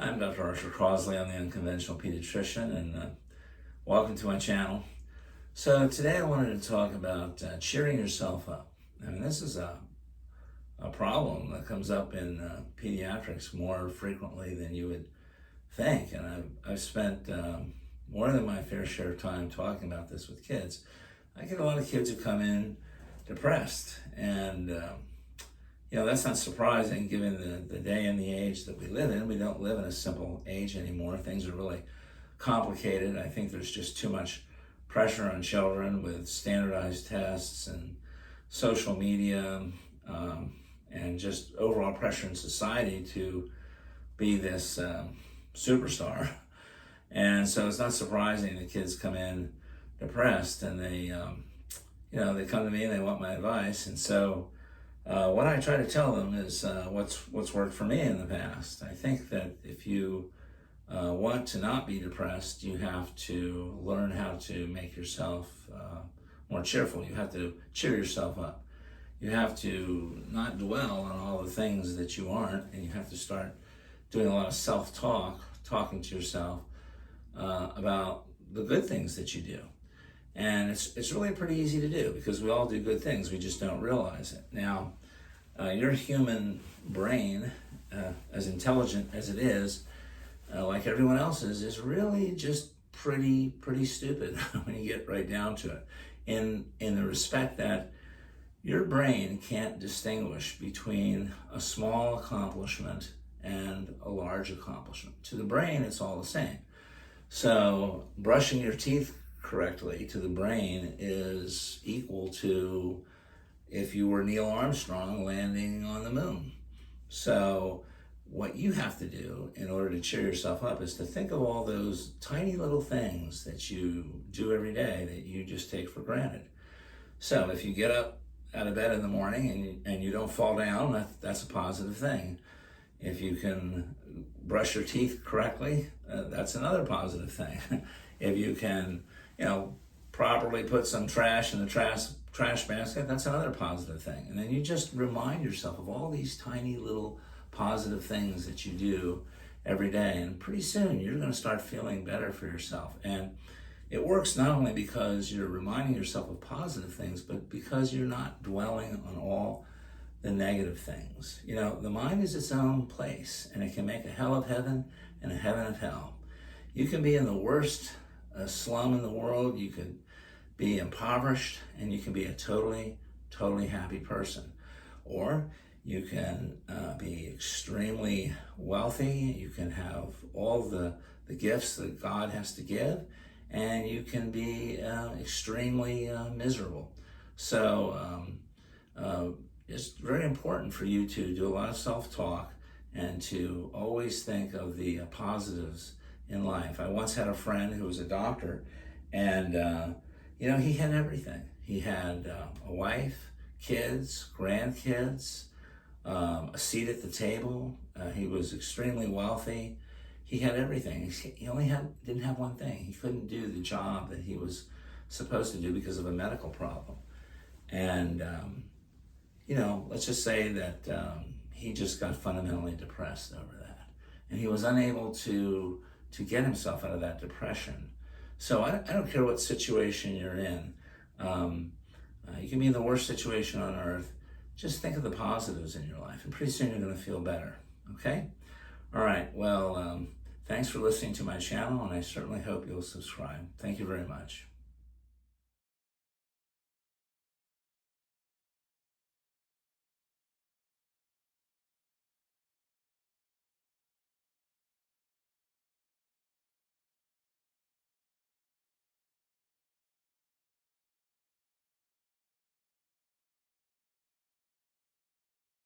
I'm Dr. Archer Crosley. I'm the Unconventional Pediatrician, and welcome to my channel. So today I wanted to talk about cheering yourself up. I mean, this is a problem that comes up in pediatrics more frequently than you would think, and I've spent more than my fair share of time talking about this with kids. I get a lot of kids who come in depressed, and that's not surprising given the day and the age that we live in. We don't live in a simple age anymore. Things are really complicated. I think there's just too much pressure on children with standardized tests and social media and just overall pressure in society to be this superstar. And so it's not surprising that kids come in depressed, and they come to me and they want my advice. And so what I try to tell them is what's worked for me in the past. I think that if you want to not be depressed, you have to learn how to make yourself more cheerful. You have to cheer yourself up. You have to not dwell on all the things that you aren't, and you have to start doing a lot of self-talk, talking to yourself about the good things that you do. And it's really pretty easy to do because we all do good things. We just don't realize it. Now, your human brain, as intelligent as it is, like everyone else's, is really just pretty stupid when you get right down to it. In the respect that your brain can't distinguish between a small accomplishment and a large accomplishment. To the brain, it's all the same. So brushing your teeth correctly to the brain is equal to if you were Neil Armstrong landing on the moon. So what you have to do in order to cheer yourself up is to think of all those tiny little things that you do every day that you just take for granted. So if you get up out of bed in the morning and you don't fall down, that's a positive thing. If you can brush your teeth correctly, that's another positive thing. If you can, properly put some trash in the trash basket, that's another positive thing. And then you just remind yourself of all these tiny little positive things that you do every day. And pretty soon you're going to start feeling better for yourself. And it works not only because you're reminding yourself of positive things, but because you're not dwelling on all the negative things. The mind is its own place, and it can make a hell of heaven and a heaven of hell. You can be in the worst slum in the world. You could be impoverished, and you can be a totally happy person. Or you can be extremely wealthy. You can have all the gifts that God has to give, and you can be extremely miserable. So it's very important for you to do a lot of self-talk and to always think of the positives in life. I once had a friend who was a doctor, and he had everything. He had a wife, kids, grandkids, a seat at the table. He was extremely wealthy. He had everything. He only didn't have one thing. He couldn't do the job that he was supposed to do because of a medical problem. And let's just say that he just got fundamentally depressed over that, and he was unable to get himself out of that depression. So I don't care what situation you're in. You can be in the worst situation on earth. Just think of the positives in your life, and pretty soon you're going to feel better. Okay? All right. Well, thanks for listening to my channel, and I certainly hope you'll subscribe. Thank you very much.